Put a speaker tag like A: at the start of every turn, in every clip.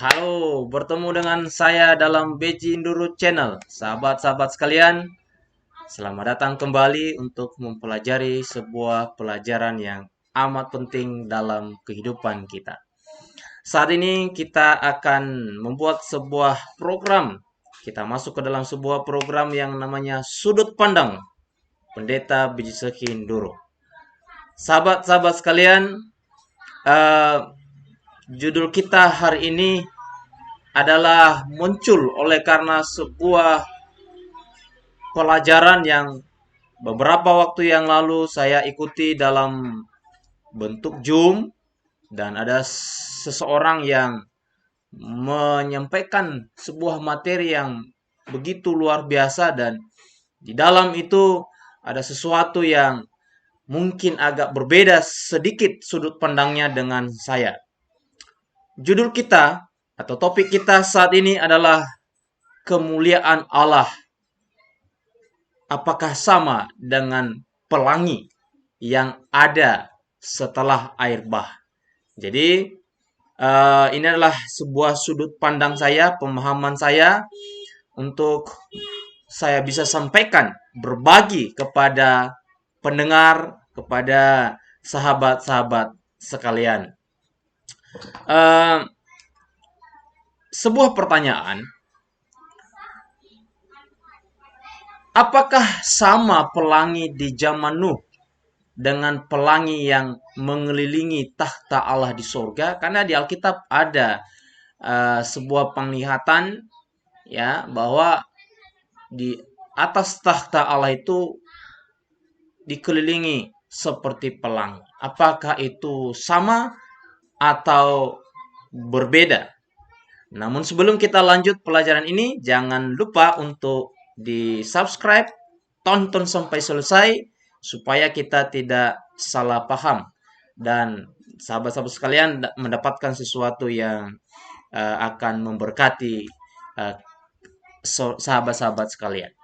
A: Halo, bertemu dengan saya dalam Beji Induru Channel. Sahabat-sahabat sekalian, selamat datang kembali untuk mempelajari sebuah pelajaran yang amat penting dalam kehidupan kita. Saat ini kita akan membuat sebuah program. Kita masuk ke dalam sebuah program yang namanya Sudut Pandang Pendeta Beji Seki Induru. Sahabat-sahabat sekalian, eh, judul kita hari ini adalah muncul oleh karena sebuah pelajaran yang beberapa waktu yang lalu saya ikuti dalam bentuk Zoom, dan ada seseorang yang menyampaikan sebuah materi yang begitu luar biasa, dan di dalam itu ada sesuatu yang mungkin agak berbeda sedikit sudut pandangnya dengan saya. Judul kita atau topik kita saat ini adalah kemuliaan Allah apakah sama dengan pelangi yang ada setelah air bah. Jadi ini adalah sebuah sudut pandang saya, pemahaman saya untuk saya bisa sampaikan, berbagi kepada pendengar, kepada sahabat-sahabat sekalian. Uh, Sebuah pertanyaan, apakah sama pelangi di zaman Nuh dengan pelangi yang mengelilingi takhta Allah di sorga? Karena di Alkitab ada sebuah penglihatan ya bahwa di atas takhta Allah itu dikelilingi seperti pelangi. Apakah itu sama atau berbeda? Namun sebelum kita lanjut pelajaran ini, jangan lupa untuk di-subscribe, tonton sampai selesai supaya kita tidak salah paham dan sahabat-sahabat sekalian mendapatkan sesuatu yang akan memberkati uh, sahabat-sahabat sekalian.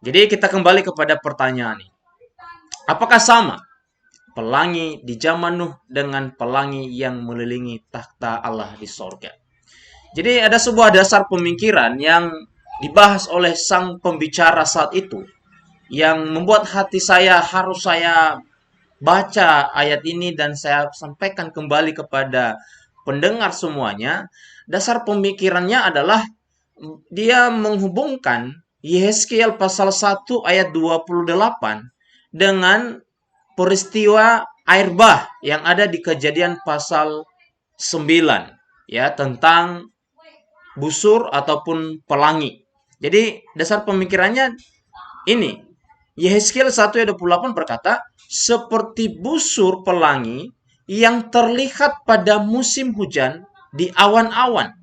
A: Jadi kita kembali kepada pertanyaan ini. Apakah sama pelangi di zaman Nuh dengan pelangi yang mengelilingi takhta Allah di sorga? Jadi ada sebuah dasar pemikiran yang dibahas oleh sang pembicara saat itu yang membuat hati saya harus saya baca ayat ini dan saya sampaikan kembali kepada pendengar semuanya. Dasar pemikirannya adalah dia menghubungkan Yehezkiel pasal 1 ayat 28 dengan peristiwa air bah yang ada di Kejadian pasal 9 ya, tentang busur ataupun pelangi. Jadi dasar pemikirannya ini. Yehezkiel 1 ayat 28 berkata, seperti busur pelangi yang terlihat pada musim hujan di awan-awan.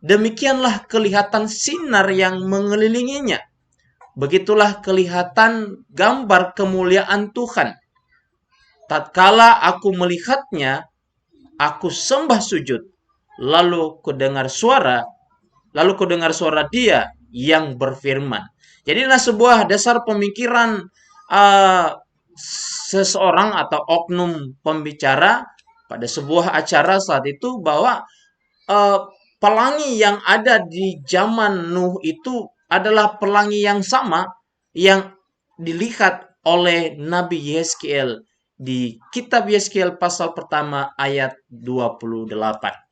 A: Demikianlah kelihatan sinar yang mengelilinginya. Begitulah kelihatan gambar kemuliaan Tuhan. Tatkala aku melihatnya, aku sembah sujud. Lalu ku dengar suara dia yang berfirman. Jadi adalah sebuah dasar pemikiran uh, seseorang atau oknum pembicara pada sebuah acara saat itu bahwa uh, pelangi yang ada di zaman Nuh itu adalah pelangi yang sama yang dilihat oleh Nabi Yehezkiel di kitab Yehezkiel pasal pertama ayat 28.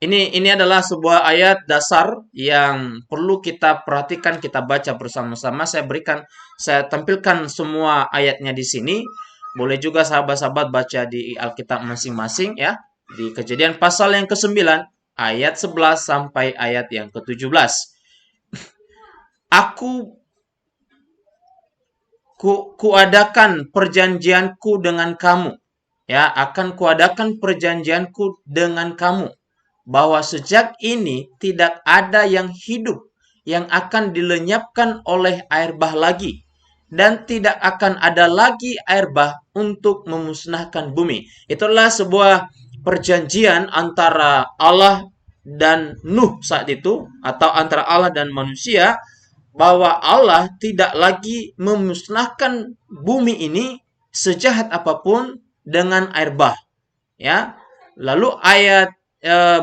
A: Ini adalah sebuah ayat dasar yang perlu kita perhatikan, kita baca bersama-sama. Saya tampilkan semua ayatnya di sini. Boleh juga sahabat-sahabat baca di Alkitab masing-masing ya. Di Kejadian pasal yang ke-9 ayat 11 sampai ayat yang ke-17. Aku kuadakan perjanjianku dengan kamu. Ya, akan kuadakan perjanjianku dengan kamu bahwa sejak ini tidak ada yang hidup yang akan dilenyapkan oleh air bah lagi, dan tidak akan ada lagi air bah untuk memusnahkan bumi. Itulah sebuah perjanjian antara Allah dan Nuh saat itu, atau antara Allah dan manusia, bahwa Allah tidak lagi memusnahkan bumi ini sejahat apapun dengan air bah. Ya, Lalu ayat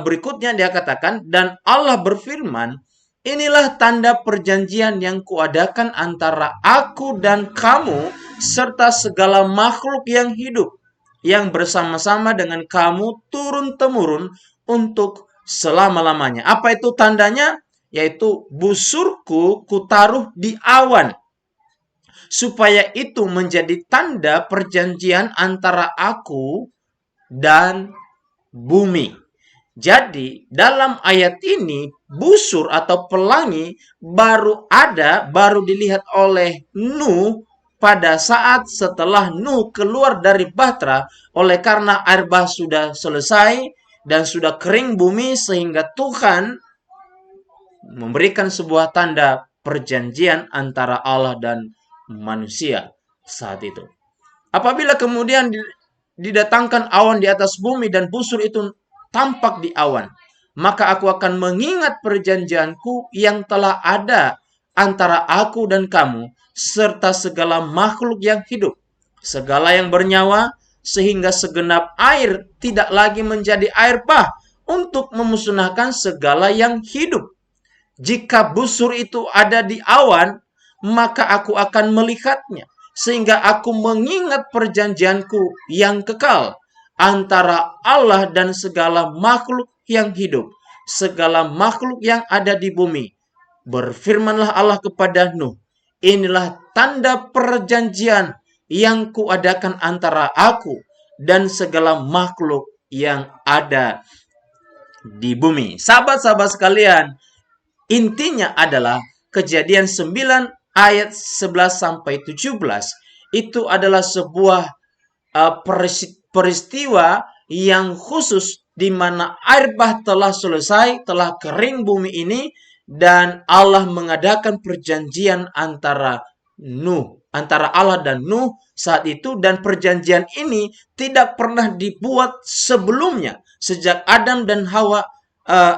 A: berikutnya dia katakan, dan Allah berfirman, inilah tanda perjanjian yang kuadakan antara aku dan kamu serta segala makhluk yang hidup yang bersama-sama dengan kamu turun-temurun untuk selama-lamanya. Apa itu tandanya? Yaitu busurku kutaruh di awan, supaya itu menjadi tanda perjanjian antara aku dan bumi. Jadi, dalam ayat ini, busur atau pelangi baru dilihat oleh Nuh pada saat setelah Nuh keluar dari Bahtera, oleh karena air bah sudah selesai dan sudah kering bumi, sehingga Tuhan memberikan sebuah tanda perjanjian antara Allah dan manusia saat itu. Apabila kemudian didatangkan awan di atas bumi dan busur itu tampak di awan, maka aku akan mengingat perjanjianku yang telah ada antara aku dan kamu, serta segala makhluk yang hidup, segala yang bernyawa, sehingga segenap air tidak lagi menjadi air bah untuk memusnahkan segala yang hidup. Jika busur itu ada di awan, maka aku akan melihatnya, sehingga aku mengingat perjanjianku yang kekal antara Allah dan segala makhluk yang hidup, segala makhluk yang ada di bumi. Berfirmanlah Allah kepada Nuh, inilah tanda perjanjian yang kuadakan antara aku dan segala makhluk yang ada di bumi. Sahabat-sahabat sekalian, intinya adalah Kejadian 9 ayat 11 sampai 17 itu adalah sebuah peristiwa yang khusus di mana air bah telah selesai, telah kering bumi ini, dan Allah mengadakan perjanjian antara Allah dan Nuh saat itu, dan perjanjian ini tidak pernah dibuat sebelumnya. Sejak Adam dan Hawa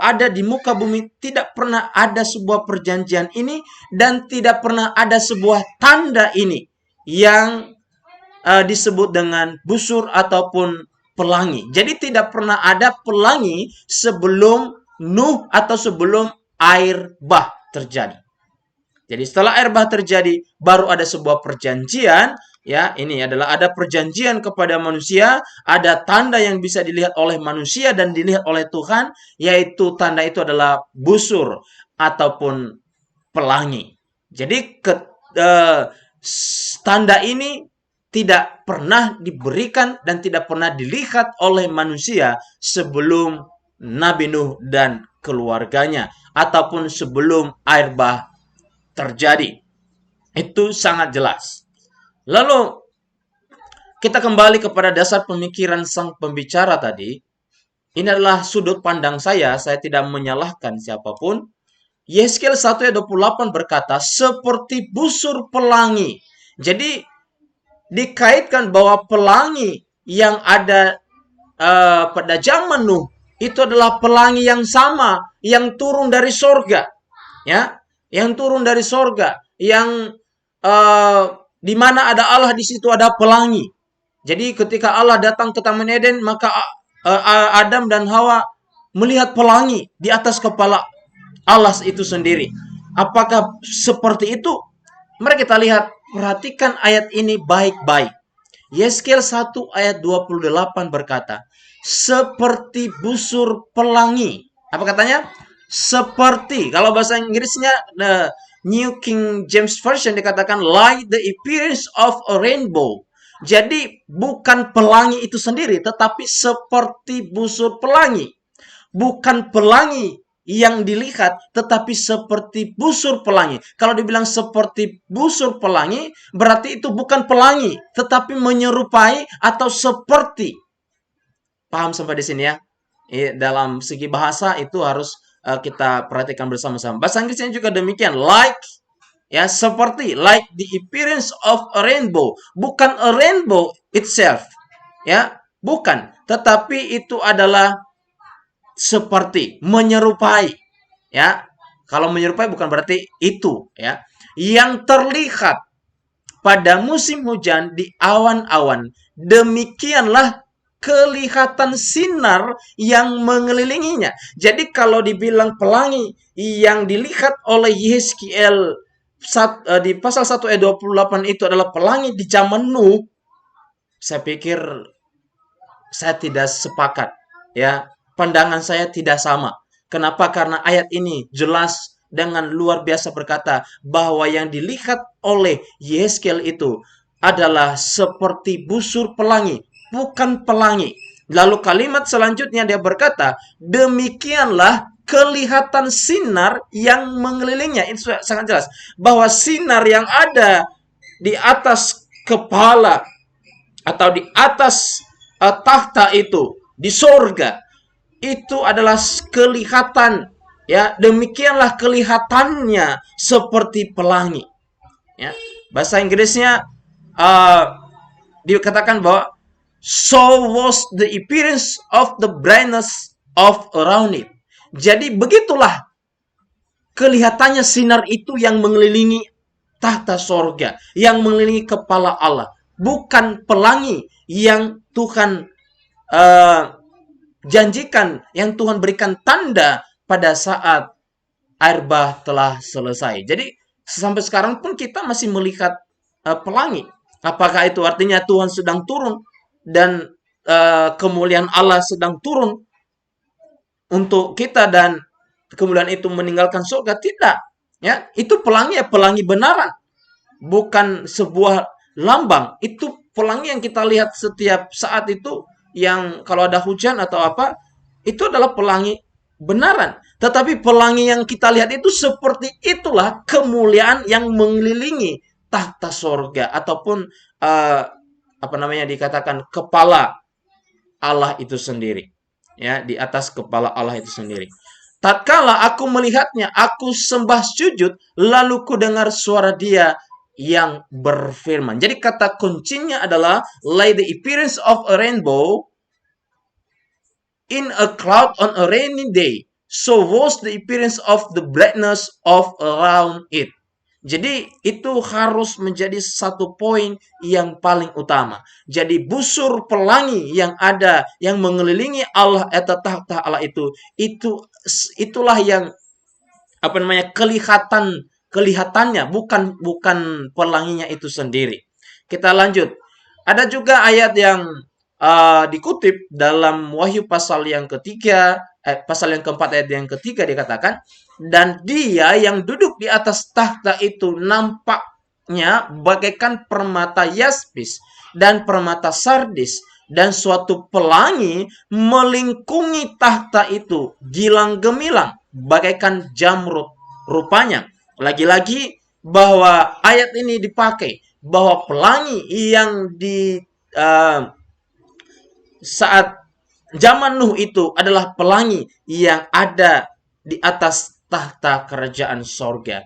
A: ada di muka bumi, tidak pernah ada sebuah perjanjian ini, dan tidak pernah ada sebuah tanda ini yang disebut dengan busur ataupun pelangi. Jadi tidak pernah ada pelangi sebelum Nuh atau sebelum air bah terjadi. Jadi setelah air bah terjadi, baru ada sebuah perjanjian. Ya, ini adalah ada perjanjian kepada manusia, ada tanda yang bisa dilihat oleh manusia dan dilihat oleh Tuhan, yaitu tanda itu adalah busur ataupun pelangi. Jadi tanda ini tidak pernah diberikan dan tidak pernah dilihat oleh manusia sebelum Nabi Nuh dan keluarganya, ataupun sebelum air bah terjadi. Itu sangat jelas. Lalu kita kembali kepada dasar pemikiran sang pembicara tadi. Ini adalah sudut pandang saya tidak menyalahkan siapapun. Yeskel 1 ayat 28 berkata, seperti busur pelangi. Jadi dikaitkan bahwa pelangi yang ada pada zaman Nuh itu adalah pelangi yang sama, yang turun dari sorga, ya, yang turun dari sorga, yang di mana ada Allah, di situ ada pelangi. Jadi ketika Allah datang ke Taman Eden, maka Adam dan Hawa melihat pelangi di atas kepala Allah itu sendiri. Apakah seperti itu? Mari kita lihat, perhatikan ayat ini baik-baik. Yeskel 1 ayat 28 berkata, seperti busur pelangi. Apa katanya? Seperti. Kalau bahasa Inggrisnya, the New King James Version dikatakan like the appearance of a rainbow. Jadi bukan pelangi itu sendiri, tetapi seperti busur pelangi. Bukan pelangi yang dilihat, tetapi seperti busur pelangi. Kalau dibilang seperti busur pelangi, berarti itu bukan pelangi, tetapi menyerupai atau seperti. Paham sampai di sini ya? Dalam segi bahasa itu harus kita perhatikan bersama-sama. Bahasa Inggrisnya juga demikian, like, ya, seperti, like the appearance of a rainbow. Bukan a rainbow itself, ya, bukan, tetapi itu adalah seperti, menyerupai, ya. Kalau menyerupai bukan berarti itu, ya, yang terlihat pada musim hujan di awan-awan. Demikianlah kelihatan sinar yang mengelilinginya. Jadi kalau dibilang pelangi yang dilihat oleh Yeskiel di pasal 1 ayat 28 itu adalah pelangi di zaman Nuh, saya pikir saya tidak sepakat. Ya, pandangan saya tidak sama. Kenapa? Karena ayat ini jelas dengan luar biasa berkata bahwa yang dilihat oleh Yeskel itu adalah seperti busur pelangi, bukan pelangi. Lalu kalimat selanjutnya dia berkata, demikianlah kelihatan sinar yang mengelilingnya. Itu sangat jelas bahwa sinar yang ada di atas kepala atau di atas tahta itu di sorga itu adalah kelihatan, ya, demikianlah kelihatannya seperti pelangi, ya. Bahasa Inggrisnya dikatakan bahwa so was the appearance of the brightness of around it. Jadi begitulah kelihatannya sinar itu yang mengelilingi tahta sorga, yang mengelilingi kepala Allah, bukan pelangi yang Tuhan janjikan, yang Tuhan berikan tanda pada saat air bah telah selesai. Jadi sampai sekarang pun kita masih melihat pelangi. Apakah itu artinya Tuhan sedang turun dan kemuliaan Allah sedang turun untuk kita dan kemuliaan itu meninggalkan surga? Tidak. Ya, itu pelangi, ya pelangi benaran, bukan sebuah lambang. Itu pelangi yang kita lihat setiap saat itu, yang kalau ada hujan atau apa, itu adalah pelangi benaran. Tetapi pelangi yang kita lihat itu seperti itulah kemuliaan yang mengelilingi tahta sorga ataupun apa namanya dikatakan kepala Allah itu sendiri. Ya, di atas kepala Allah itu sendiri. Tatkala aku melihatnya, aku sembah sujud, lalu ku dengar suara Dia yang berfirman. Jadi kata kuncinya adalah like the appearance of a rainbow in a cloud on a rainy day, so was the appearance of the brightness of around it. Jadi itu harus menjadi satu poin yang paling utama. Jadi busur pelangi yang ada, yang mengelilingi Allah atau tahta Allah itulah yang apa namanya kelihatannya, bukan pelanginya itu sendiri. Kita lanjut. Ada juga ayat yang dikutip dalam Wahyu pasal yang ketiga, pasal yang keempat ayat yang ketiga dikatakan, dan Dia yang duduk di atas tahta itu nampaknya bagaikan permata yaspis dan permata sardis, dan suatu pelangi melingkungi tahta itu gilang gemilang bagaikan jamrud rupanya. Lagi-lagi bahwa ayat ini dipakai bahwa pelangi yang di saat zaman Nuh itu adalah pelangi yang ada di atas tahta kerajaan sorga.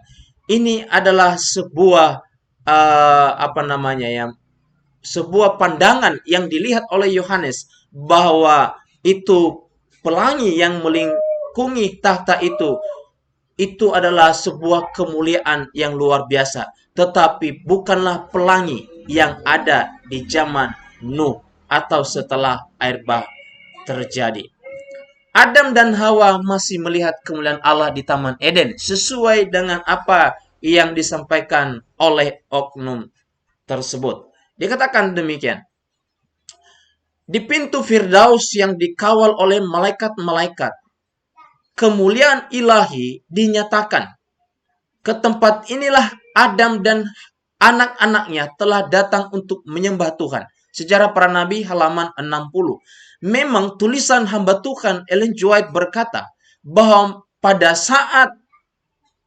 A: Ini adalah sebuah apa namanya ya, sebuah pandangan yang dilihat oleh Yohanes bahwa itu pelangi yang melingkungi tahta itu adalah sebuah kemuliaan yang luar biasa, tetapi bukanlah pelangi yang ada di zaman Nuh atau setelah air bah terjadi. Adam dan Hawa masih melihat kemuliaan Allah di Taman Eden sesuai dengan apa yang disampaikan oleh oknum tersebut. Dikatakan demikian. Di pintu Firdaus yang dikawal oleh malaikat-malaikat, kemuliaan ilahi dinyatakan. Ke tempat inilah Adam dan anak-anaknya telah datang untuk menyembah Tuhan. Sejarah Para Nabi halaman 60. Memang tulisan hamba Tuhan Ellen G. White berkata bahwa pada saat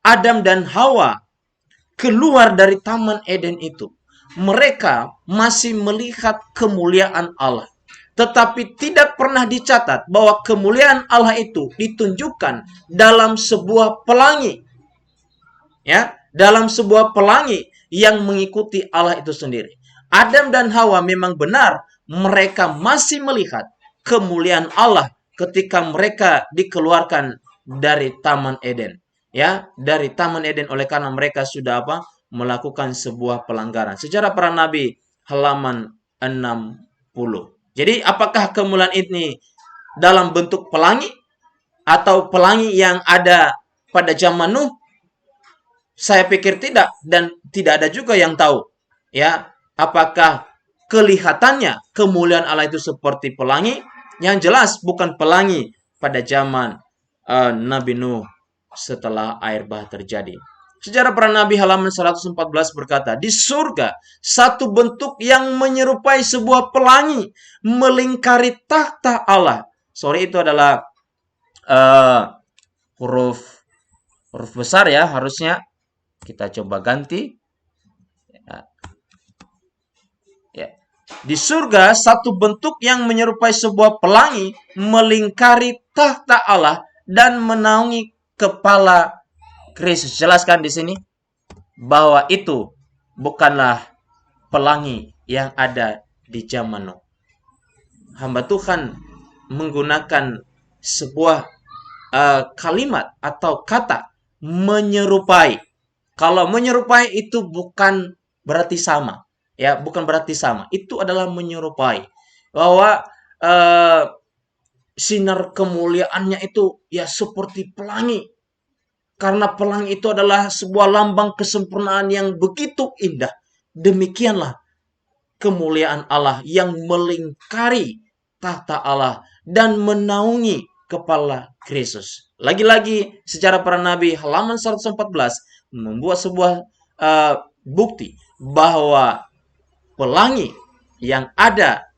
A: Adam dan Hawa keluar dari Taman Eden itu, mereka masih melihat kemuliaan Allah. Tetapi tidak pernah dicatat bahwa kemuliaan Allah itu ditunjukkan dalam sebuah pelangi. Ya, dalam sebuah pelangi yang mengikuti Allah itu sendiri. Adam dan Hawa memang benar mereka masih melihat kemuliaan Allah ketika mereka dikeluarkan dari Taman Eden. Ya, dari Taman Eden oleh karena mereka sudah apa? Melakukan sebuah pelanggaran. Sejarah Para Nabi halaman 60. Jadi apakah kemuliaan ini dalam bentuk pelangi atau pelangi yang ada pada zaman Nuh? Saya pikir tidak, dan tidak ada juga yang tahu. Ya, apakah kelihatannya kemuliaan Allah itu seperti pelangi? Yang jelas bukan pelangi pada zaman Nabi Nuh setelah air bah terjadi. Sejarah para nabi halaman 114 berkata, di surga satu bentuk yang menyerupai sebuah pelangi melingkari takhta Allah. Sorry, itu adalah uh, huruf huruf besar ya, harusnya kita coba ganti. Ya. Di surga satu bentuk yang menyerupai sebuah pelangi melingkari takhta Allah dan menaungi kepala Kristus. Jelaskan di sini bahwa itu bukanlah pelangi yang ada di zaman Nuh. Hamba Tuhan menggunakan sebuah kalimat atau kata menyerupai. Kalau menyerupai itu bukan berarti sama, ya, bukan berarti sama. Itu adalah menyerupai bahwa sinar kemuliaannya itu ya seperti pelangi. Karena pelangi itu adalah sebuah lambang kesempurnaan yang begitu indah. Demikianlah kemuliaan Allah yang melingkari tahta Allah dan menaungi kepala Kristus. Lagi-lagi secara para nabi halaman 114 membuat sebuah bukti bahwa pelangi yang ada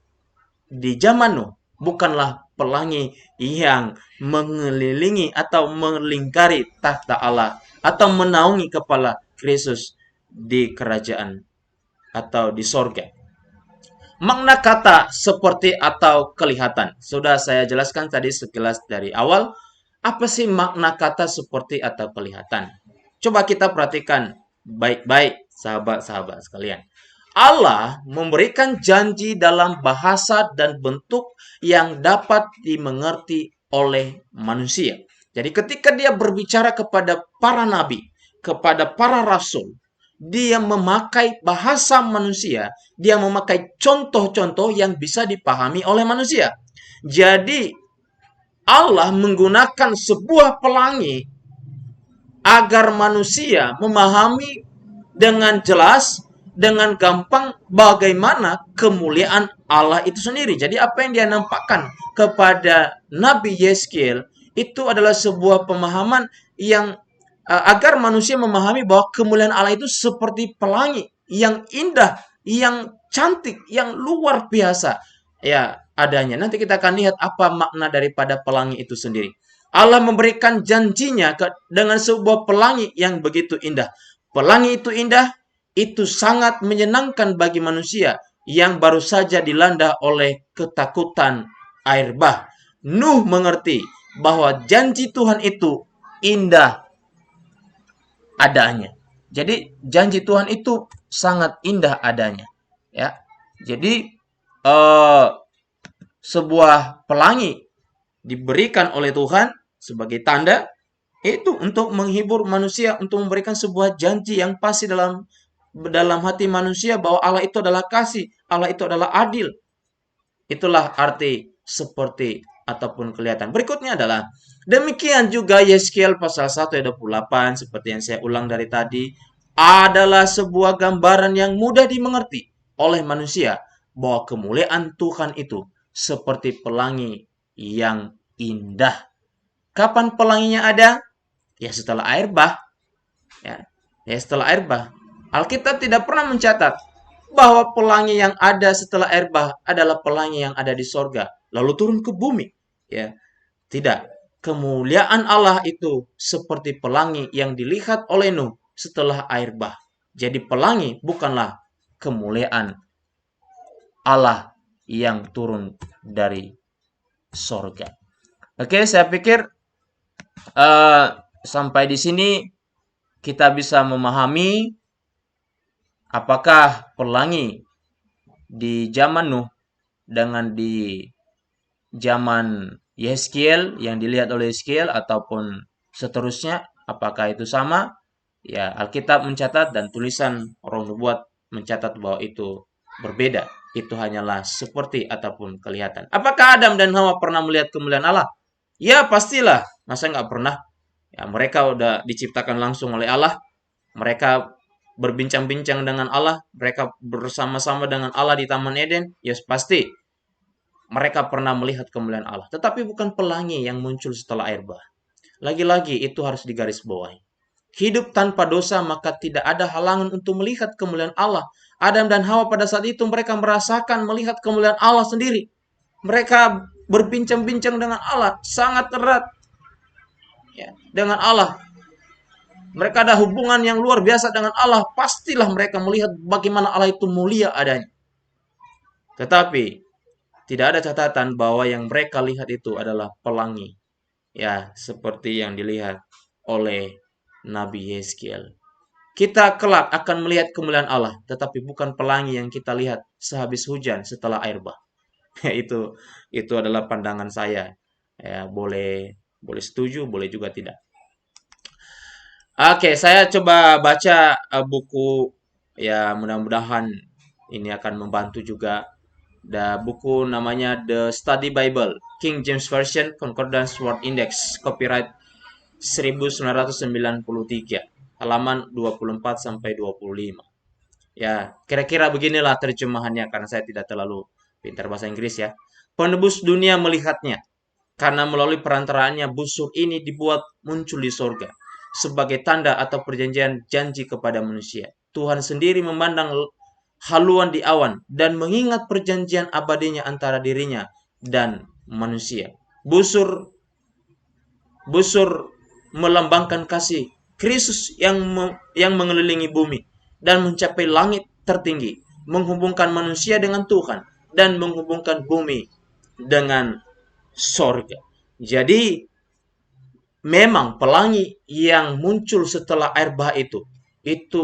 A: di zaman Nuh bukanlah pelangi yang mengelilingi atau melingkari tahta Allah atau menaungi kepala Kristus di kerajaan atau di sorga. Makna kata seperti atau kelihatan. Sudah saya jelaskan tadi sekilas dari awal. Apa sih makna kata seperti atau kelihatan? Coba kita perhatikan baik-baik sahabat-sahabat sekalian. Allah memberikan janji dalam bahasa dan bentuk yang dapat dimengerti oleh manusia. Jadi ketika dia berbicara kepada para nabi, kepada para rasul, dia memakai bahasa manusia, dia memakai contoh-contoh yang bisa dipahami oleh manusia. Jadi Allah menggunakan sebuah pelangi agar manusia memahami dengan jelas, dengan gampang bagaimana kemuliaan Allah itu sendiri. Jadi apa yang dia nampakkan kepada Nabi Yeskiel itu adalah sebuah pemahaman yang agar manusia memahami bahwa kemuliaan Allah itu seperti pelangi yang indah, yang cantik, yang luar biasa. Ya, adanya. Nanti kita akan lihat apa makna daripada pelangi itu sendiri. Allah memberikan janjinya dengan sebuah pelangi yang begitu indah. Pelangi itu indah, itu sangat menyenangkan bagi manusia yang baru saja dilanda oleh ketakutan air bah. Nuh mengerti bahwa janji Tuhan itu indah adanya. Jadi janji Tuhan itu sangat indah adanya, ya. Jadi sebuah pelangi diberikan oleh Tuhan sebagai tanda itu untuk menghibur manusia, untuk memberikan sebuah janji yang pasti dalam hati manusia bahwa Allah itu adalah kasih, Allah itu adalah adil. Itulah arti seperti ataupun kelihatan. Berikutnya adalah demikian juga Yeskiel pasal 1 ayat 28 seperti yang saya ulang dari tadi adalah sebuah gambaran yang mudah dimengerti oleh manusia bahwa kemuliaan Tuhan itu seperti pelangi yang indah. Kapan pelanginya ada? Ya setelah air bah. Ya, setelah air bah. Alkitab tidak pernah mencatat bahwa pelangi yang ada setelah air bah adalah pelangi yang ada di sorga lalu turun ke bumi. Ya, tidak. Kemuliaan Allah itu seperti pelangi yang dilihat oleh Nuh setelah air bah. Jadi pelangi bukanlah kemuliaan Allah yang turun dari sorga. Oke, saya pikir sampai di sini kita bisa memahami apakah pelangi di zaman Nuh dengan di zaman Yeskiel yang dilihat oleh Yeskiel ataupun seterusnya, apakah itu sama? Ya, Alkitab mencatat dan tulisan Roh Nubuat mencatat bahwa itu berbeda. itu hanyalah seperti ataupun kelihatan. Apakah Adam dan Hawa pernah melihat kemuliaan Allah? Ya, pastilah. Masa nggak pernah? Ya, mereka udah diciptakan langsung oleh Allah. Mereka berbincang-bincang dengan Allah. Mereka bersama-sama dengan Allah di Taman Eden. Ya, pasti mereka pernah melihat kemuliaan Allah. Tetapi bukan pelangi yang muncul setelah air bah. Lagi-lagi itu harus digarisbawahi. Hidup tanpa dosa, maka tidak ada halangan untuk melihat kemuliaan Allah. Adam dan Hawa pada saat itu mereka merasakan melihat kemuliaan Allah sendiri. Mereka berbincang-bincang dengan Allah sangat erat, ya, dengan Allah. Mereka ada hubungan yang luar biasa dengan Allah. Pastilah mereka melihat bagaimana Allah itu mulia adanya. Tetapi tidak ada catatan bahwa yang mereka lihat itu adalah pelangi. Ya, seperti yang dilihat oleh Nabi Yeskiel. Kita kelak akan melihat kemuliaan Allah, tetapi bukan pelangi yang kita lihat sehabis hujan setelah air bah. itu adalah pandangan saya. Ya, boleh setuju, boleh juga tidak. Oke, saya coba baca buku, ya mudah-mudahan ini akan membantu juga. Ada buku namanya The Study Bible, King James Version, Concordance Word Index, copyright 1993, halaman 24 sampai 25. Ya, kira-kira beginilah terjemahannya karena saya tidak terlalu pintar bahasa Inggris ya. Penebus dunia melihatnya, karena melalui perantaraannya busur ini dibuat muncul di sorga sebagai tanda atau perjanjian janji kepada manusia. Tuhan sendiri memandang haluan di awan dan mengingat perjanjian abadinya antara dirinya dan manusia. Busur melambangkan kasih Kristus yang mengelilingi bumi dan mencapai langit tertinggi, menghubungkan manusia dengan Tuhan dan menghubungkan bumi dengan sorga. Jadi memang pelangi yang muncul setelah air bah itu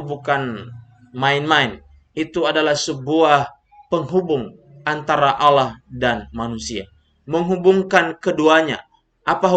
A: bukan main-main. Itu adalah sebuah penghubung antara Allah dan manusia. Menghubungkan keduanya. Apa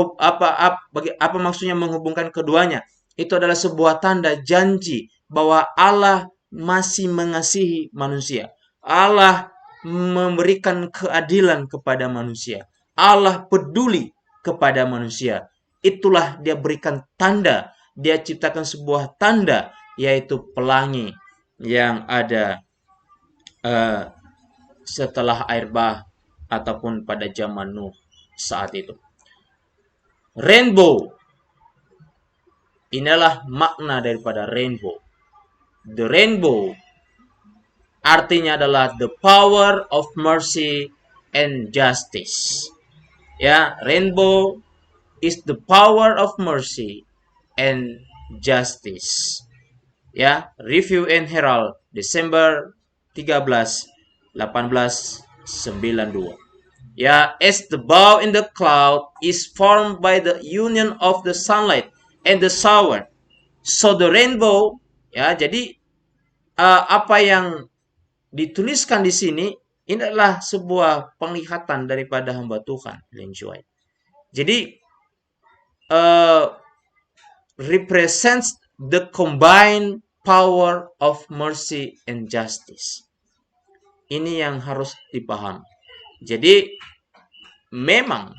A: maksudnya menghubungkan keduanya? Itu adalah sebuah tanda janji bahwa Allah masih mengasihi manusia. Allah memberikan keadilan kepada manusia. Allah peduli kepada manusia. Itulah dia berikan tanda. Dia ciptakan sebuah tanda, yaitu pelangi yang ada setelah air bah ataupun pada zaman Nuh saat itu. Rainbow. Inilah makna daripada rainbow. The rainbow artinya adalah the power of mercy and justice. Ya, rainbow is the power of mercy and justice. Ya, Review and Herald, Desember 13, 1892. Ya, as the bow in the cloud is formed by the union of the sunlight and the shower, so the rainbow. Ya, jadi apa yang dituliskan di sini ini adalah sebuah penglihatan daripada hamba Tuhan, Ellen G. White. Jadi represents the combined power of mercy and justice. Ini yang harus dipahami. Jadi memang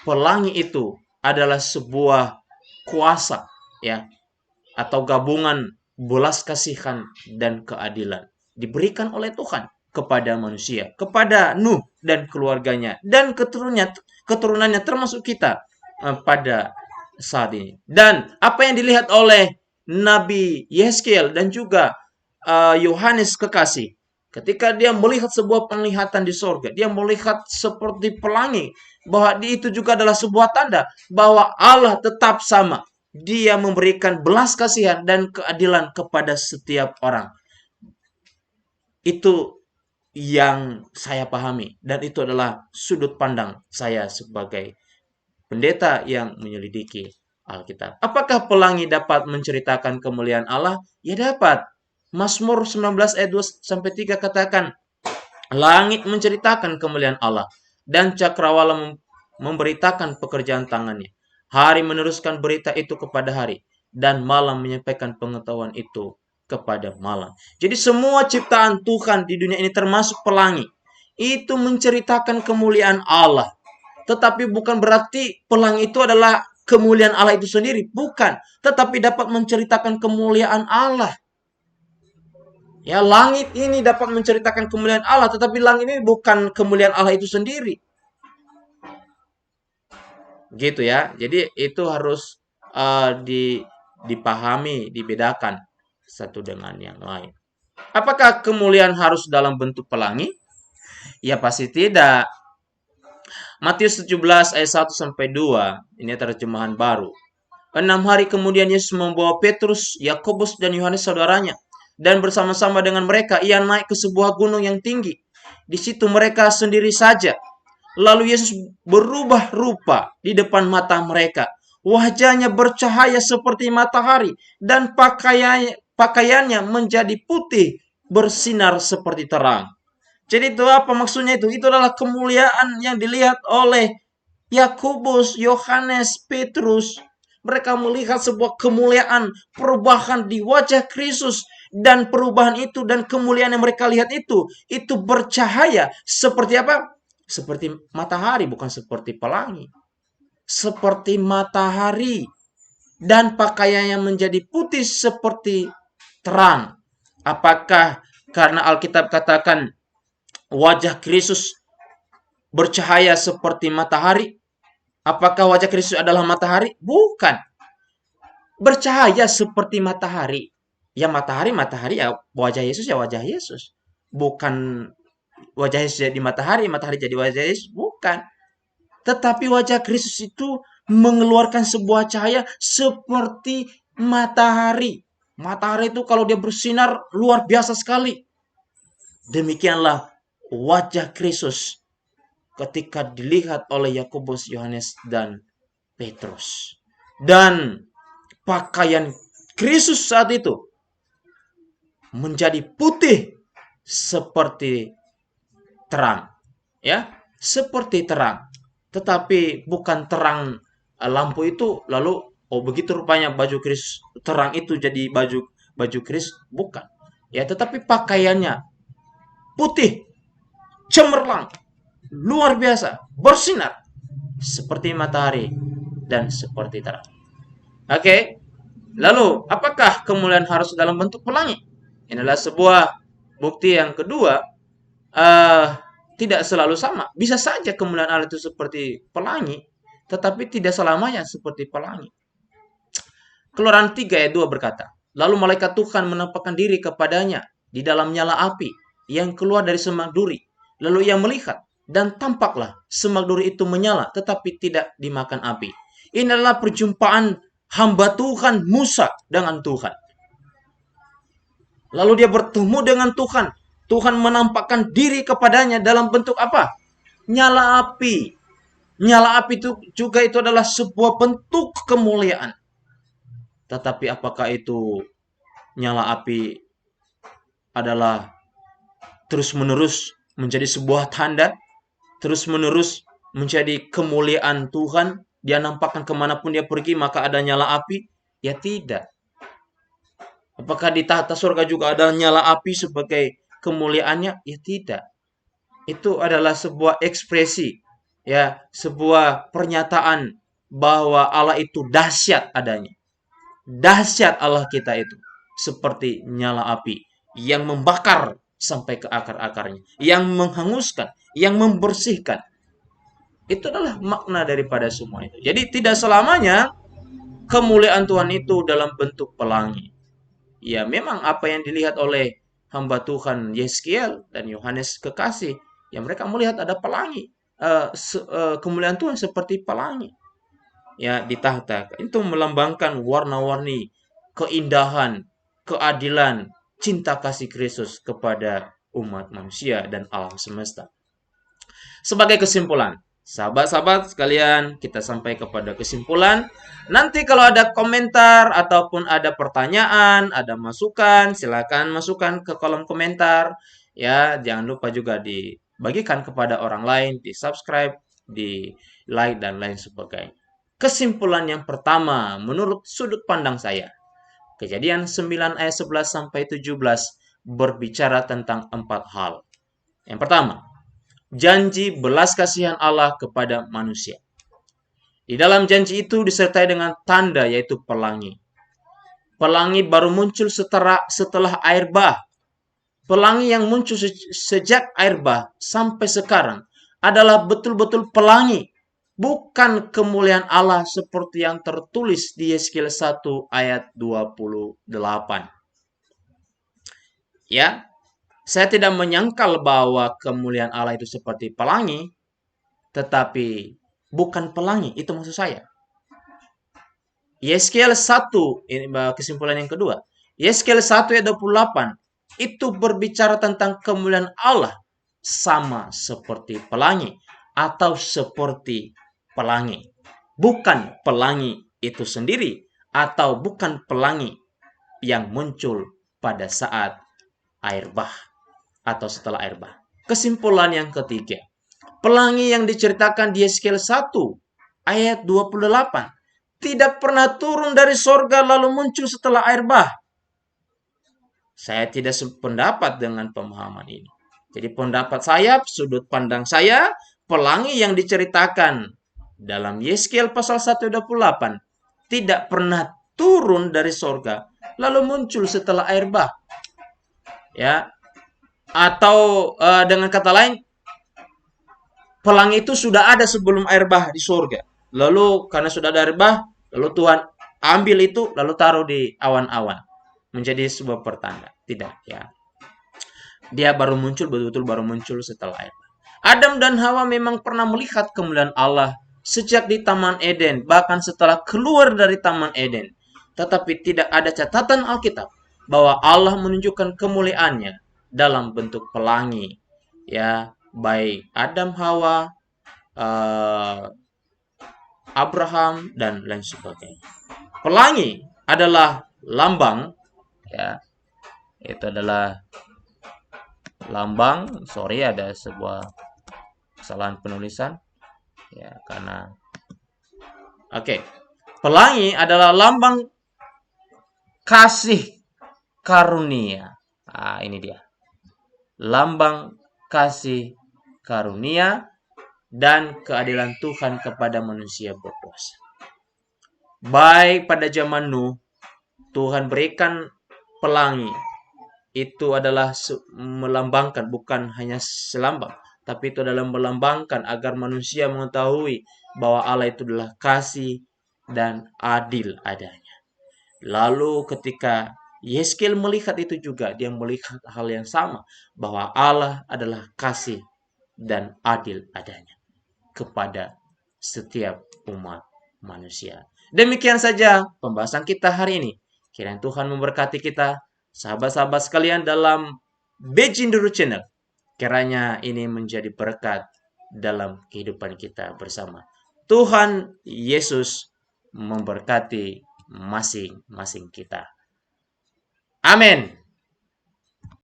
A: pelangi itu adalah sebuah kuasa, ya, atau gabungan belas kasihan dan keadilan diberikan oleh Tuhan kepada manusia, kepada Nuh dan keluarganya dan keturunannya termasuk kita pada saat ini. Dan apa yang dilihat oleh Nabi Yeskiel dan juga Yohanes Kekasih, ketika dia melihat sebuah penglihatan di sorga, dia melihat seperti pelangi, bahwa itu juga adalah sebuah tanda bahwa Allah tetap sama. Dia memberikan belas kasihan dan keadilan kepada setiap orang. Itu yang saya pahami, dan itu adalah sudut pandang saya sebagai pendeta yang menyelidiki Alkitab. Apakah pelangi dapat menceritakan kemuliaan Allah? Ya dapat. Mazmur 19 ayat 2-3 katakan, langit menceritakan kemuliaan Allah dan cakrawala memberitakan pekerjaan tangannya. Hari meneruskan berita itu kepada hari dan malam menyampaikan pengetahuan itu kepada malam. Jadi semua ciptaan Tuhan di dunia ini termasuk pelangi. Itu menceritakan kemuliaan Allah. Tetapi bukan berarti pelangi itu adalah kemuliaan Allah itu sendiri. Bukan. Tetapi dapat menceritakan kemuliaan Allah. Ya, langit ini dapat menceritakan kemuliaan Allah, tetapi langit ini bukan kemuliaan Allah itu sendiri. Gitu ya. Jadi itu harus dipahami, dibedakan satu dengan yang lain. Apakah kemuliaan harus dalam bentuk pelangi? Ya pasti tidak. Matius 17 ayat 1 sampai 2. Ini terjemahan baru. 6 hari kemudian Yesus membawa Petrus, Yakobus dan Yohanes saudaranya, dan bersama-sama dengan mereka ia naik ke sebuah gunung yang tinggi. Di situ mereka sendiri saja. Lalu Yesus berubah rupa di depan mata mereka. Wajahnya bercahaya seperti matahari dan pakaiannya menjadi putih bersinar seperti terang. Jadi itu apa maksudnya itu? Itu adalah kemuliaan yang dilihat oleh Yakobus, Yohanes, Petrus. Mereka melihat sebuah kemuliaan, perubahan di wajah Kristus. Dan perubahan itu dan kemuliaan yang mereka lihat itu bercahaya seperti apa? Seperti matahari, bukan seperti pelangi. Seperti matahari. Dan pakaiannya menjadi putih seperti terang. Apakah karena Alkitab katakan wajah Kristus bercahaya seperti matahari? Apakah wajah Kristus adalah matahari? Bukan. Bercahaya seperti matahari. Ya matahari ya wajah Yesus ya wajah Yesus. Bukan wajah Yesus jadi matahari jadi wajah Yesus. Bukan. Tetapi wajah Kristus itu mengeluarkan sebuah cahaya seperti matahari. Matahari itu kalau dia bersinar luar biasa sekali. Demikianlah wajah Kristus ketika dilihat oleh Yakobus, Yohanes, dan Petrus. Dan pakaian Kristus saat itu menjadi putih seperti terang. Ya, seperti terang. Tetapi bukan terang lampu itu lalu begitu rupanya baju Kristus terang itu jadi baju Kristus, bukan. Ya, tetapi pakaiannya putih, cemerlang, luar biasa, bersinar seperti matahari dan seperti terang. Oke. Lalu, apakah kemuliaan harus dalam bentuk pelangi? Inilah sebuah bukti yang kedua. Tidak selalu sama. Bisa saja kemuliaan Allah itu seperti pelangi, tetapi tidak selamanya seperti pelangi. Keluaran 3 ayat 2 berkata, lalu malaikat Tuhan menampakkan diri kepadanya di dalam nyala api yang keluar dari semak duri. Lalu ia melihat, dan tampaklah semak duri itu menyala, tetapi tidak dimakan api. Ini adalah perjumpaan hamba Tuhan Musa dengan Tuhan. Lalu dia bertemu dengan Tuhan. Tuhan menampakkan diri kepadanya dalam bentuk apa? Nyala api. Nyala api itu juga itu adalah sebuah bentuk kemuliaan. Tetapi apakah itu nyala api adalah terus-menerus menjadi sebuah tanda? Terus-menerus menjadi kemuliaan Tuhan? Dia nampakkan kemanapun dia pergi maka ada nyala api? Ya tidak. Apakah di tahta surga juga ada nyala api sebagai kemuliaannya? Ya tidak. Itu adalah sebuah ekspresi, ya, sebuah pernyataan bahwa Allah itu dahsyat adanya. Dahsyat Allah kita itu seperti nyala api yang membakar sampai ke akar-akarnya, yang menghanguskan, yang membersihkan. Itu adalah makna daripada semua itu. Jadi tidak selamanya kemuliaan Tuhan itu dalam bentuk pelangi. Ya memang apa yang dilihat oleh hamba Tuhan Yeskiel dan Yohanes kekasih, ya mereka melihat ada pelangi, kemuliaan Tuhan seperti pelangi. Ya di tahta itu melambangkan warna-warni keindahan, keadilan, cinta kasih Kristus kepada umat manusia dan alam semesta. Sebagai kesimpulan, sahabat-sahabat sekalian, kita sampai kepada kesimpulan. Nanti kalau ada komentar ataupun ada pertanyaan, ada masukan, silakan masukkan ke kolom komentar. Ya, jangan lupa juga dibagikan kepada orang lain, di-subscribe, di-like dan lain sebagainya. Kesimpulan yang pertama menurut sudut pandang saya. Kejadian 9 ayat 11 sampai 17 berbicara tentang 4 hal. Yang pertama, janji belas kasihan Allah kepada manusia. Di dalam janji itu disertai dengan tanda, yaitu pelangi. Pelangi baru muncul setelah air bah. Pelangi yang muncul sejak air bah sampai sekarang adalah betul-betul pelangi, bukan kemuliaan Allah seperti yang tertulis di Yeskiel 1 ayat 28. Ya, saya tidak menyangkal bahwa kemuliaan Allah itu seperti pelangi, tetapi bukan pelangi, itu maksud saya. Yeskiel 1, ini kesimpulan yang kedua. Yeskiel 1 ayat 28 itu berbicara tentang kemuliaan Allah sama seperti pelangi atau seperti pelangi. Bukan pelangi itu sendiri atau bukan pelangi yang muncul pada saat air bah atau setelah air bah. Kesimpulan yang ketiga. Pelangi yang diceritakan di Yeskiel 1 ayat 28 tidak pernah turun dari sorga lalu muncul setelah air bah. Saya tidak sependapat dengan pemahaman ini. Jadi pendapat saya, sudut pandang saya, pelangi yang diceritakan dalam Yeskiel pasal 128 tidak pernah turun dari sorga lalu muncul setelah air bah. Ya. Atau dengan kata lain, pelangi itu sudah ada sebelum air bah di sorga. Lalu karena sudah ada air bah, lalu Tuhan ambil itu lalu taruh di awan-awan menjadi sebuah pertanda. Tidak, ya. Dia baru muncul, betul-betul baru muncul setelah air. Adam dan Hawa memang pernah melihat kemuliaan Allah sejak di Taman Eden, bahkan setelah keluar dari Taman Eden. Tetapi tidak ada catatan Alkitab bahwa Allah menunjukkan kemuliaannya dalam bentuk pelangi. Ya, baik Adam, Hawa, Abraham, dan lain sebagainya. Pelangi adalah lambang, ya, itu adalah lambang. Sorry, ada sebuah kesalahan penulisan, ya, karena pelangi adalah lambang kasih karunia. Ini dia, lambang kasih karunia dan keadilan Tuhan kepada manusia berdosa. Baik pada zaman Nuh, Tuhan berikan pelangi. Itu adalah melambangkan, bukan hanya selambang, tapi itu adalah melambangkan agar manusia mengetahui bahwa Allah itu adalah kasih dan adil adanya. Lalu ketika Yeskiel melihat itu juga, dia melihat hal yang sama, bahwa Allah adalah kasih dan adil adanya kepada setiap umat manusia. Demikian saja pembahasan kita hari ini. Kiranya Tuhan memberkati kita, sahabat-sahabat sekalian, dalam Bejinduru Channel. Kiranya ini menjadi berkat dalam kehidupan kita bersama. Tuhan Yesus memberkati masing-masing kita. Amin.